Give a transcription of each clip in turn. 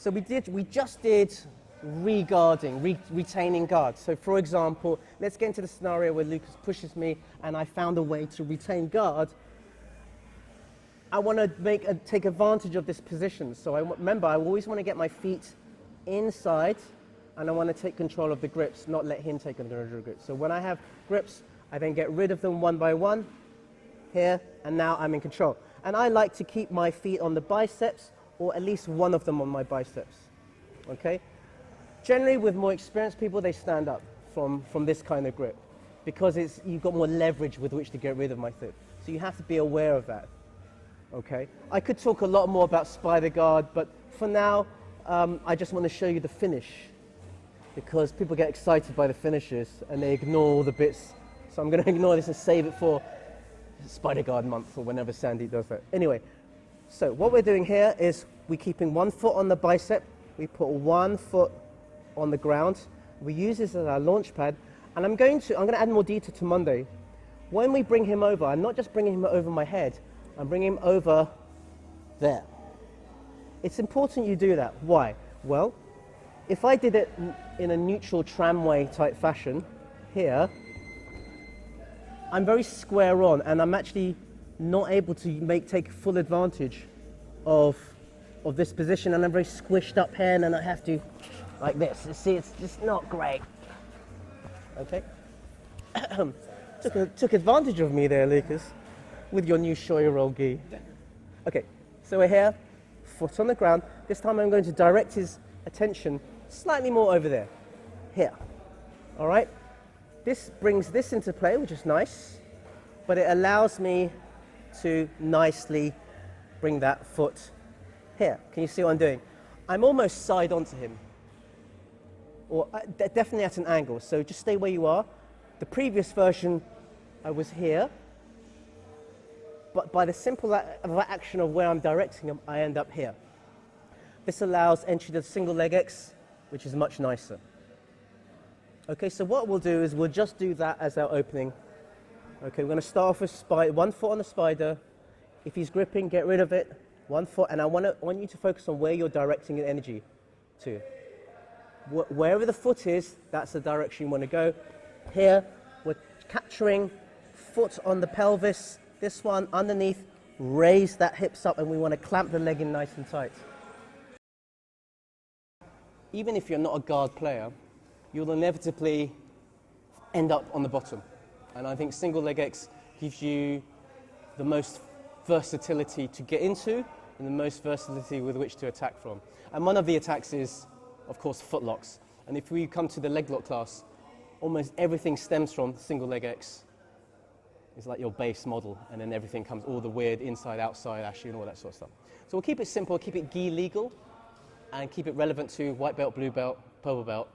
So we just did re-guarding, retaining guard. So for example, let's get into the scenario where Lucas pushes me and I found a way to retain guard. I want to take advantage of this position. So remember, I always want to get my feet inside and I want to take control of the grips, not let him take control of the grips. So when I have grips, I then get rid of them one by one here, and now I'm in control. And I like to keep my feet on the biceps, or at least one of them on my biceps, okay? Generally, with more experienced people, they stand up from this kind of grip because you've got more leverage with which to get rid of my foot. So you have to be aware of that, okay? I could talk a lot more about spider guard, but for now, I just want to show you the finish because people get excited by the finishes and they ignore all the bits. So I'm going to ignore this and save it for Spider Guard month or whenever Sandy does that. Anyway, so what we're doing here is we're keeping one foot on the bicep. We put one foot on the ground. We use this as our launch pad. And I'm going to add more detail to Monday. When we bring him over, I'm not just bringing him over my head. I'm bringing him over there. It's important you do that. Why? Well, if I did it in a neutral tramway type fashion here, I'm very square on and I'm actually not able to take full advantage of this position, and I'm very squished up here and then I have to like this. You see, it's just not great. Okay. took advantage of me there, Lucas, with your new show-your-roll gi. Okay, so we're here, foot on the ground. This time I'm going to direct his attention slightly more over there, here. All right? This brings this into play, which is nice, but it allows me to nicely bring that foot here. Can you see what I'm doing? I'm almost side onto him, or definitely at an angle, so just stay where you are. The previous version, I was here, but by the simple action of where I'm directing him, I end up here. This allows entry to the single leg X, which is much nicer. Okay, so what we'll do is we'll just do that as our opening. Okay, we're going to start off with one foot on the spider. If he's gripping, get rid of it. One foot, and I want you to focus on where you're directing your energy to. Wherever the foot is, that's the direction you want to go. Here, we're capturing foot on the pelvis. This one underneath, raise that hips up, and we want to clamp the leg in nice and tight. Even if you're not a guard player, you'll inevitably end up on the bottom. And I think single leg X gives you the most versatility to get into and the most versatility with which to attack from. And one of the attacks is, of course, footlocks. And if we come to the leg lock class, almost everything stems from single leg X. It's like your base model, and then everything comes, all the weird inside, outside, ashi, and all that sort of stuff. So we'll keep it simple, keep it gi legal, and keep it relevant to white belt, blue belt, purple belt,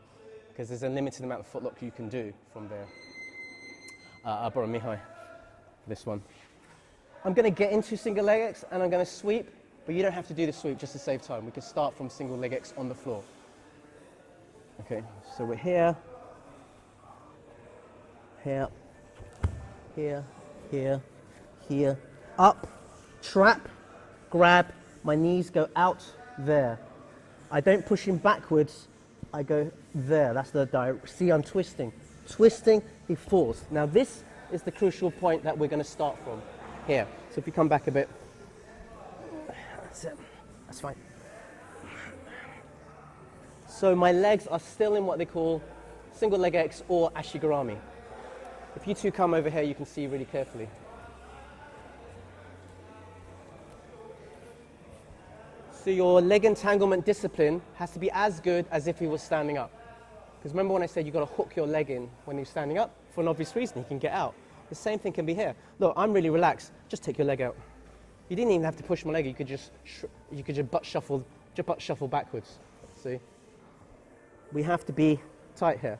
because there's a limited amount of footlock you can do from there. Abra Mihai, this one. I'm going to get into single leg X and I'm going to sweep, but you don't have to do the sweep just to save time. We can start from single leg X on the floor. Okay, so we're here, here, here, here, here, up, trap, grab, my knees go out there. I don't push him backwards, I go there. That's the direct. See, I'm twisting. Twisting, he falls. Now this is the crucial point that we're going to start from here. So if you come back a bit, that's it. That's fine. So my legs are still in what they call single leg X or ashi garami. If you two come over here, you can see really carefully. So your leg entanglement discipline has to be as good as if he was standing up. Because remember when I said you've got to hook your leg in when you're standing up? For an obvious reason, he can get out. The same thing can be here. Look, I'm really relaxed. Just take your leg out. You didn't even have to push my leg. You could just butt shuffle backwards. See? We have to be tight here.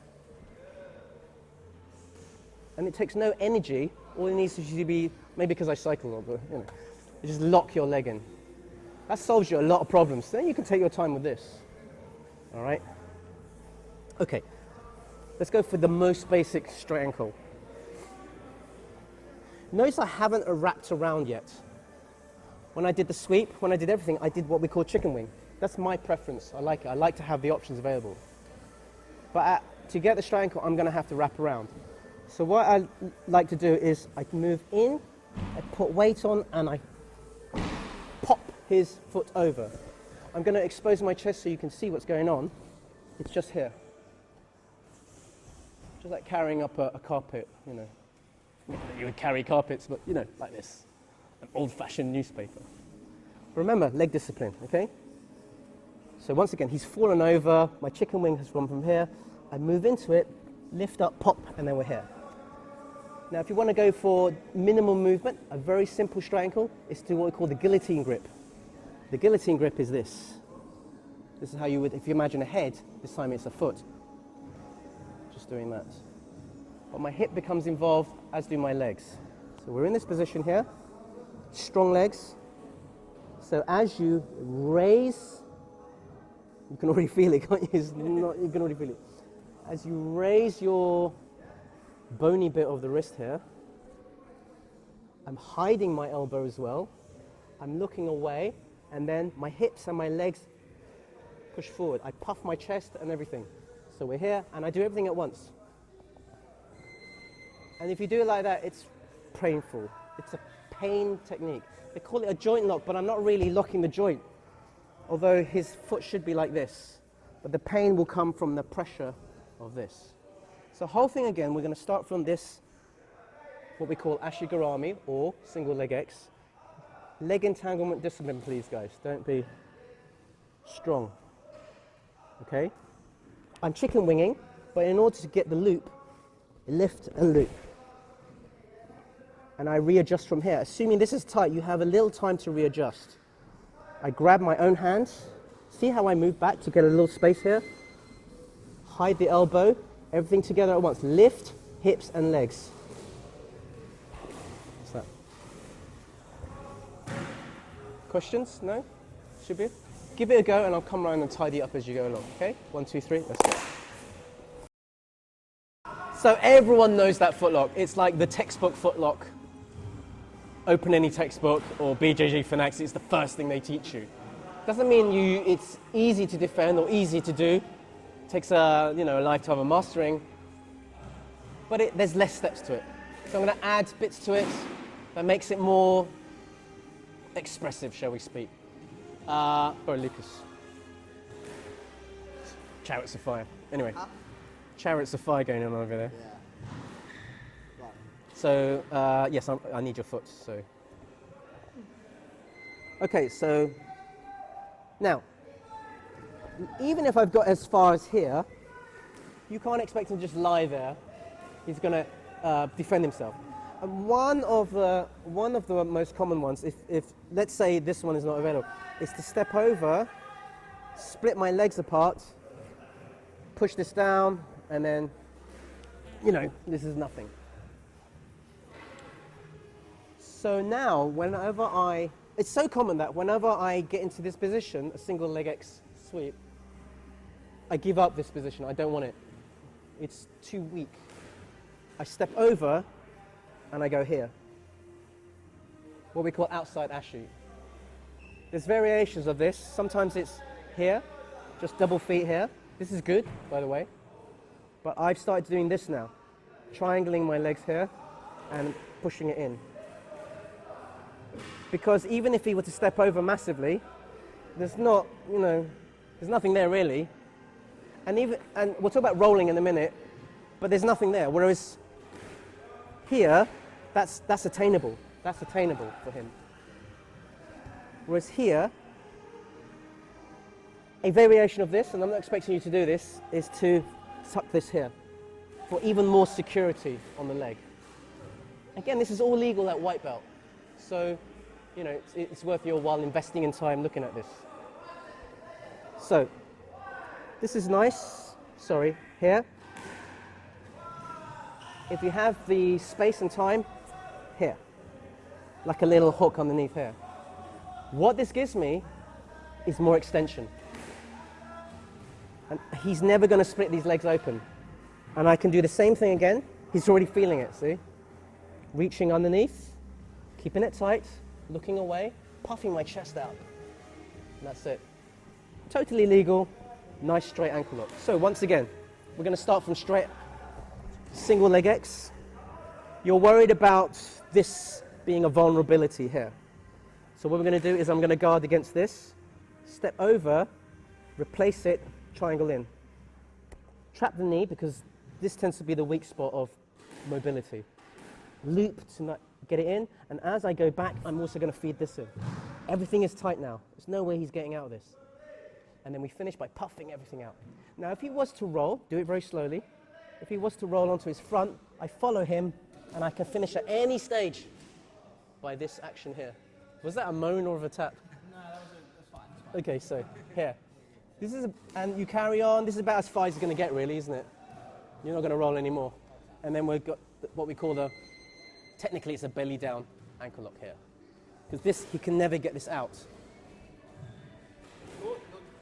And it takes no energy. All it needs to be, maybe because I cycle a lot, but you know, you just lock your leg in. That solves you a lot of problems. Then you can take your time with this. All right? Okay. Let's go for the most basic straight ankle. Notice I haven't wrapped around yet. When I did the sweep, when I did everything, I did what we call chicken wing. That's my preference. I like it. I like to have the options available. But to get the straight ankle, I'm going to have to wrap around. So what I like to do is I move in, I put weight on, and I pop his foot over. I'm going to expose my chest so you can see what's going on. It's just here. Just like carrying up a carpet, you know. Not that you would carry carpets, but, you know, like this. An old-fashioned newspaper. Remember, leg discipline, okay? So once again, he's fallen over. My chicken wing has gone from here. I move into it, lift up, pop, and then we're here. Now, if you want to go for minimal movement, a very simple straight ankle is to what we call the guillotine grip. The guillotine grip is this. This is how you would, if you imagine a head, this time it's a foot. Just doing that. But my hip becomes involved, as do my legs. So we're in this position here. Strong legs. So as you raise, you can already feel it, can't you? You can already feel it. As you raise your bony bit of the wrist here, I'm hiding my elbow as well. I'm looking away, and then my hips and my legs push forward. I puff my chest and everything. So we're here, and I do everything at once. And if you do it like that, it's painful. It's a pain technique. They call it a joint lock, but I'm not really locking the joint. Although his foot should be like this. But the pain will come from the pressure of this. So whole thing again, we're going to start from this, what we call ashi garami, or single leg X. Leg entanglement discipline, please, guys. Don't be strong. Okay? I'm chicken winging, but in order to get the loop, lift and loop. And I readjust from here. Assuming this is tight, you have a little time to readjust. I grab my own hand. See how I move back to get a little space here? Hide the elbow, everything together at once. Lift, hips and legs. What's that? Questions? No? Should be? Give it a go and I'll come around and tidy up as you go along, okay? 1, 2, 3, let's go. So everyone knows that footlock. It's like the textbook footlock. Open any textbook or IBJJF Legal, it's the first thing they teach you. Doesn't mean it's easy to defend or easy to do. It takes a lifetime of mastering, but there's less steps to it. So I'm going to add bits to it that makes it more expressive, shall we speak. Lucas. Chariots of fire. Anyway, chariots of fire going on over there. Yeah. Right. So, yes, I need your foot, so. Okay, so, now, even if I've got as far as here, you can't expect him to just lie there. He's going to defend himself. And one of the most common ones, if let's say this one is not available, is to step over, split my legs apart, push this down, and then, this is nothing. So now, it's so common that whenever I get into this position, a single leg X sweep, I give up this position. I don't want it. It's too weak. I step over, and I go here. What we call outside ashi. There's variations of this. Sometimes it's here, just double feet here. This is good, by the way. But I've started doing this now. Triangling my legs here and pushing it in. Because even if he were to step over massively, there's nothing there really. And we'll talk about rolling in a minute, but there's nothing there. Whereas here, that's attainable. That's attainable for him. Whereas here, a variation of this, and I'm not expecting you to do this, is to tuck this here for even more security on the leg. Again, this is all legal at white belt. So, it's worth your while investing in time looking at this. So, this is nice. Sorry, here. If you have the space and time, here. Like a little hook underneath here. What this gives me is more extension. And he's never going to split these legs open. And I can do the same thing again. He's already feeling it, see? Reaching underneath, keeping it tight, looking away, puffing my chest out. And that's it. Totally legal, nice straight ankle lock. So once again, we're going to start from straight single leg X. You're worried about this being a vulnerability here. So what we're going to do is I'm going to guard against this, step over, replace it, triangle in. Trap the knee because this tends to be the weak spot of mobility. Loop to not get it in, and as I go back, I'm also going to feed this in. Everything is tight now. There's no way he's getting out of this. And then we finish by puffing everything out. Now, if he was to roll, do it very slowly. If he was to roll onto his front, I follow him, and I can finish at any stage by this action here. Was that a moan or a tap? No, that's fine. That's fine. Okay, so here. This is and you carry on. This is about as far as it's going to get, really, isn't it? You're not going to roll anymore. And then we've got what we call technically it's a belly down ankle lock here. Because this, he can never get this out. Your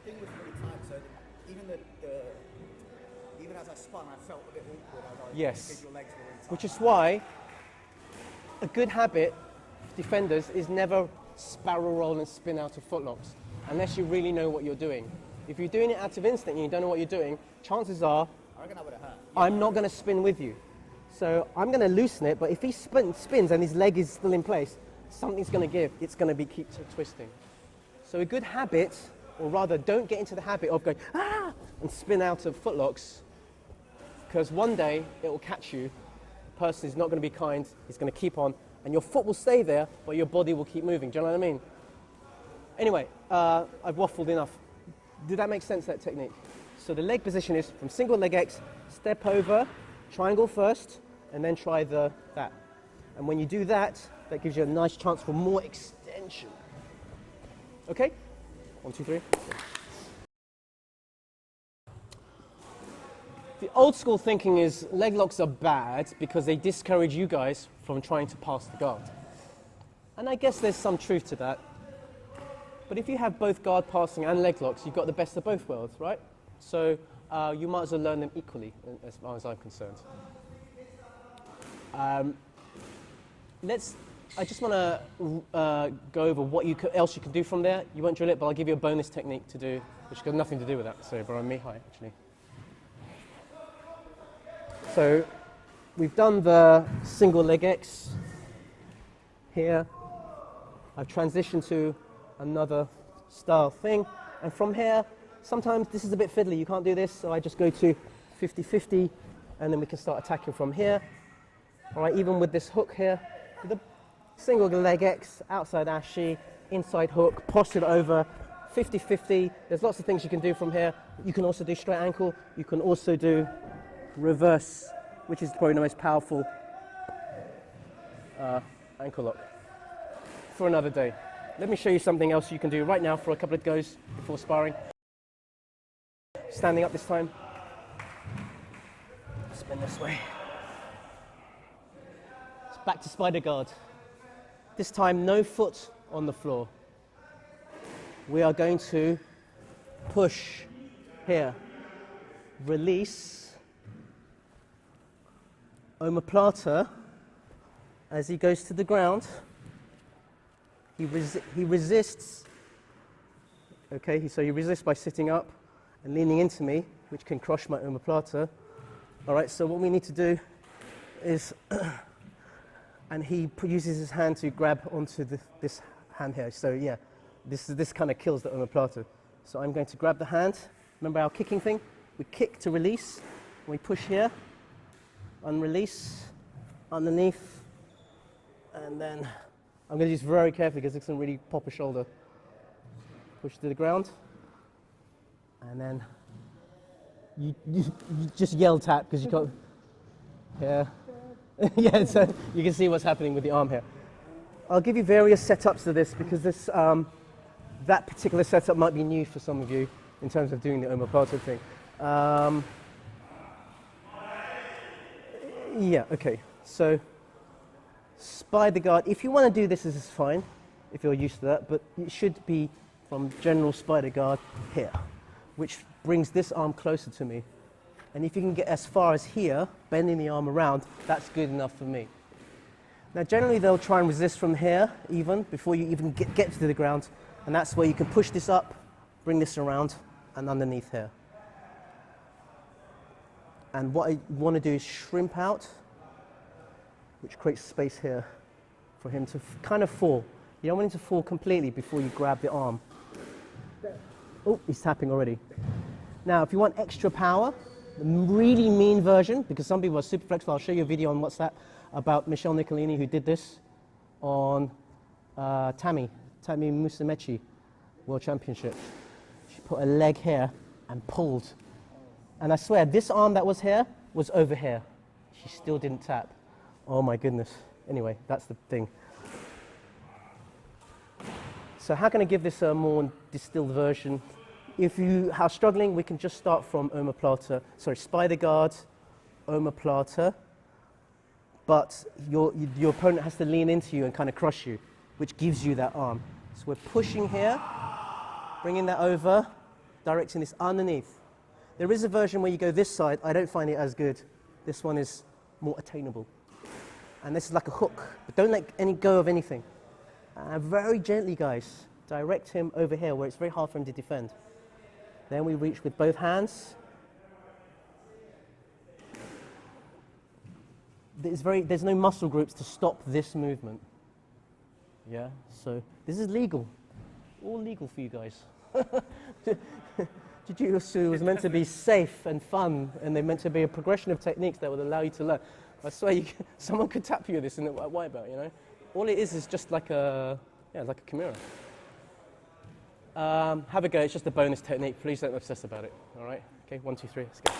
thing was really tight, so even as I spun, I felt a bit awkward as I Yes. your legs were really tight. Which is why a good habit for defenders is never spiral roll and spin out of footlocks, unless you really know what you're doing. If you're doing it out of instinct and you don't know what you're doing, chances are I reckon that would have hurt. I'm not going to spin with you. So I'm going to loosen it, but if he spins and his leg is still in place, something's going to give. It's going to be keep twisting. So a good habit, or rather don't get into the habit of going, ah, and spin out of footlocks, because one day it will catch you. The person is not going to be kind, he's going to keep on, and your foot will stay there, but your body will keep moving. Do you know what I mean? Anyway, I've waffled enough. Did that make sense, that technique? So the leg position is from single leg X, step over, triangle first, and then try that. And when you do that, that gives you a nice chance for more extension. Okay? 1, 2, 3. The old school thinking is leg locks are bad because they discourage you guys from trying to pass the guard. And I guess there's some truth to that. But if you have both guard passing and leg locks, you've got the best of both worlds, right? So you might as well learn them equally, as far as I'm concerned. I just want to go over what else you can do from there. You won't drill it, but I'll give you a bonus technique to do, which has nothing to do with that. Sorry, Brian, me, hi, actually. So we've done the single leg X here. I've transitioned to another style thing. And from here, sometimes this is a bit fiddly. You can't do this, so I just go to 50-50, and then we can start attacking from here. All right, even with this hook here, the single leg X, outside ashi, inside hook, post it over, 50-50. There's lots of things you can do from here. You can also do straight ankle. You can also do reverse, which is probably the most powerful ankle lock for another day. Let me show you something else you can do right now for a couple of goes before sparring. Standing up this time. Spin this way. It's back to spider guard. This time, no foot on the floor. We are going to push here. Release. Omoplata. As he goes to the ground, he resists. Okay, so he resists by sitting up and leaning into me, which can crush my omoplata. All right, so what we need to do is, and he uses his hand to grab onto this hand here. So yeah, this kind of kills the omoplata. So I'm going to grab the hand. Remember our kicking thing? We kick to release. We push here, unrelease, underneath, and then I'm going to use very carefully because it's going to really pop a shoulder. Push to the ground, and then you just yell tap because you can't. Yeah, yeah. So you can see what's happening with the arm here. I'll give you various setups to this because that particular setup might be new for some of you in terms of doing the omoplata thing. Yeah. Okay. So spider guard. If you want to do this, this is fine. If you're used to that, but it should be from general spider guard here, which brings this arm closer to me. And if you can get as far as here, bending the arm around, that's good enough for me. Now generally they'll try and resist from here even, before you even get to the ground, and that's where you can push this up bring this around and underneath here. And what I want to do is shrimp out, which creates space here for him to kind of fall. You don't want him to fall completely before you grab the arm. Oh, he's tapping already. Now, if you want extra power, the really mean version, because some people are super flexible, I'll show you a video on WhatsApp about Michelle Nicolini who did this on Tammy Musumeci World Championship. She put a leg here and pulled. And I swear, this arm that was here was over here. She still didn't tap. Oh my goodness. Anyway, that's the thing. So how can I give this a more distilled version? If you are struggling, we can just start from omoplata, sorry, spider guard, omoplata, but your opponent has to lean into you and kind of crush you, which gives you that arm. So we're pushing here, bringing that over, directing this underneath. There is a version where you go this side. I don't find it as good. This one is more attainable. And this is like a hook, but don't let any go of anything. Very gently, guys, direct him over here where it's very hard for him to defend. Then we reach with both hands. There's no muscle groups to stop this movement. Yeah, so this is legal. All legal for you guys. Jiu-Jitsu was meant to be safe and fun, and they're meant to be a progression of techniques that would allow you to learn. I swear, someone could tap you with this in a white belt, you know? All it is just like a kimura. Have a go, it's just a bonus technique. Please don't obsess about it, all right? Okay, 1, 2, 3, let's go.